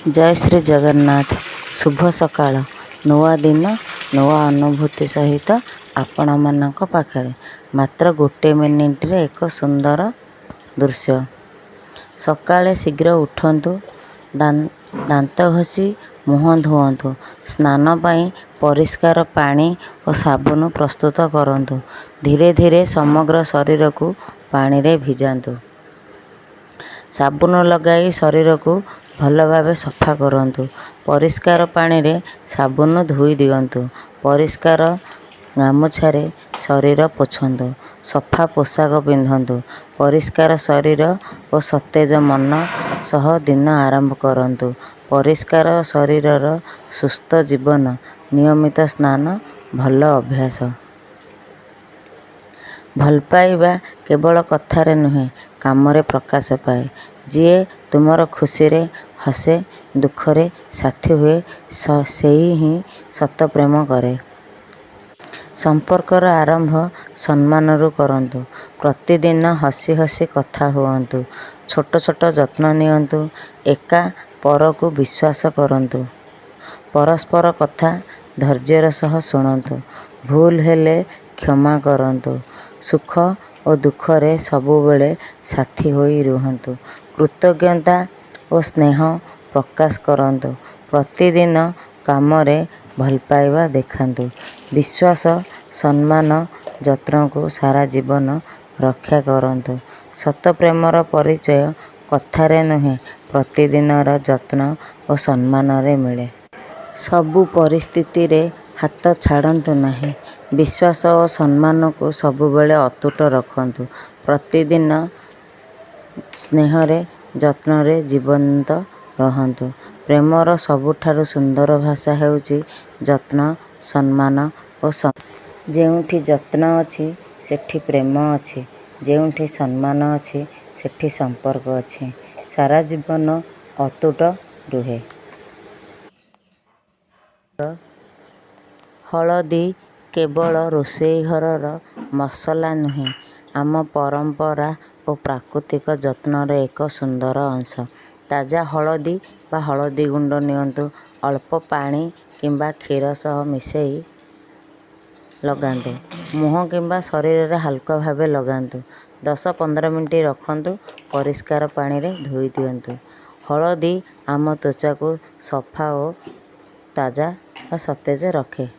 जय श्री जगन्नाथ। शुभ सकाळ। नूआ दिन नूआ अनुभूति सहित आपण मानक पाखरे मात्र गोटे मिनिट रे एक सुंदर दृश्य। सकाळे शीघ्र उठंतु, दांत घसी मुह धुअंतु, स्नान पाई परिष्कार पानी और साबुन प्रस्तुत करंतु। धीरे धीरे समग्र शरीर को पानी रे भिजातु। साबुन लगाई शरीर को भल भावे सफा करंतु। परिष्कार पानी रे साबुन धोई दियंतु। परिष्कार गामुछारे शरीर पोछंतु। सफा पोशाक पिंधंतु। परिष्कार शरीर और सतेज मन सह दिन आरंभ करंतु। परिष्कार शरीरर सुस्थ जीवन, नियमित स्नान भल अभ्यास। भल पाइबा केवल कथारे नुहे, कामरे प्रकाश पाए। जिए तुमर खुशी रे हसे, दुखरे साथी हुए, सेई ही सत प्रेम करे। संपर्कर आरंभ सम्मान रु करंतु। प्रतिदिन हसी हसी कथा हुअंतु। छोट छोट जत्न नियंतु। एका पर को विश्वास करंतु। परस्पर कथा धैर्यर सह सुनंतु। भूल हेले क्षमा करंतु। सुख और दुखरे सबुबेले साथी होई रुहंतु। कृतज्ञता और स्नेह प्रकाश करंतु। प्रतिदिन कामरे भल पाइबा देखांतु। विश्वास सम्मान जत्न को सारा जीवन रक्षा करंतु। सत प्रेमर परिचय कथारे नुहे, प्रतिदिनर जत्न और सम्मान रे मिले। सबु परिस्थिति रे हाथ छाड़ंतु नहीं। विश्वास और सम्मान को सबुबेले अतुट रखंतु। प्रतिदिन स्नेह रे जत्न रे जीवंत रहंतु। प्रेमर सबुठारु सुंदर भाषा हेउची जत्न, सम्मान और जेउठी जत्न अछि सेठी प्रेम अछि। जेउठी सम्मान अछि सेठी संपर्क अछि। सारा जीवन अतुट रुहे। हलदी केवल रोषेई घरर मसला नुहे, आम परंपरा और प्राकृतिक जत्न रे एक सुंदर अंश। ताजा हलदी बा हलदी गुंड नियंतु। अल्प पानी किंबा क्षीर सह मिसेई लगांतु। मुह किंबा शरीर रे हल्का भावे लगांतु। 10-15 मिनट रखंतु। परिष्कार पानी रे धोई दियंतु। हलदी आम त्वचा को सफा और ताजा व सतेज रखे।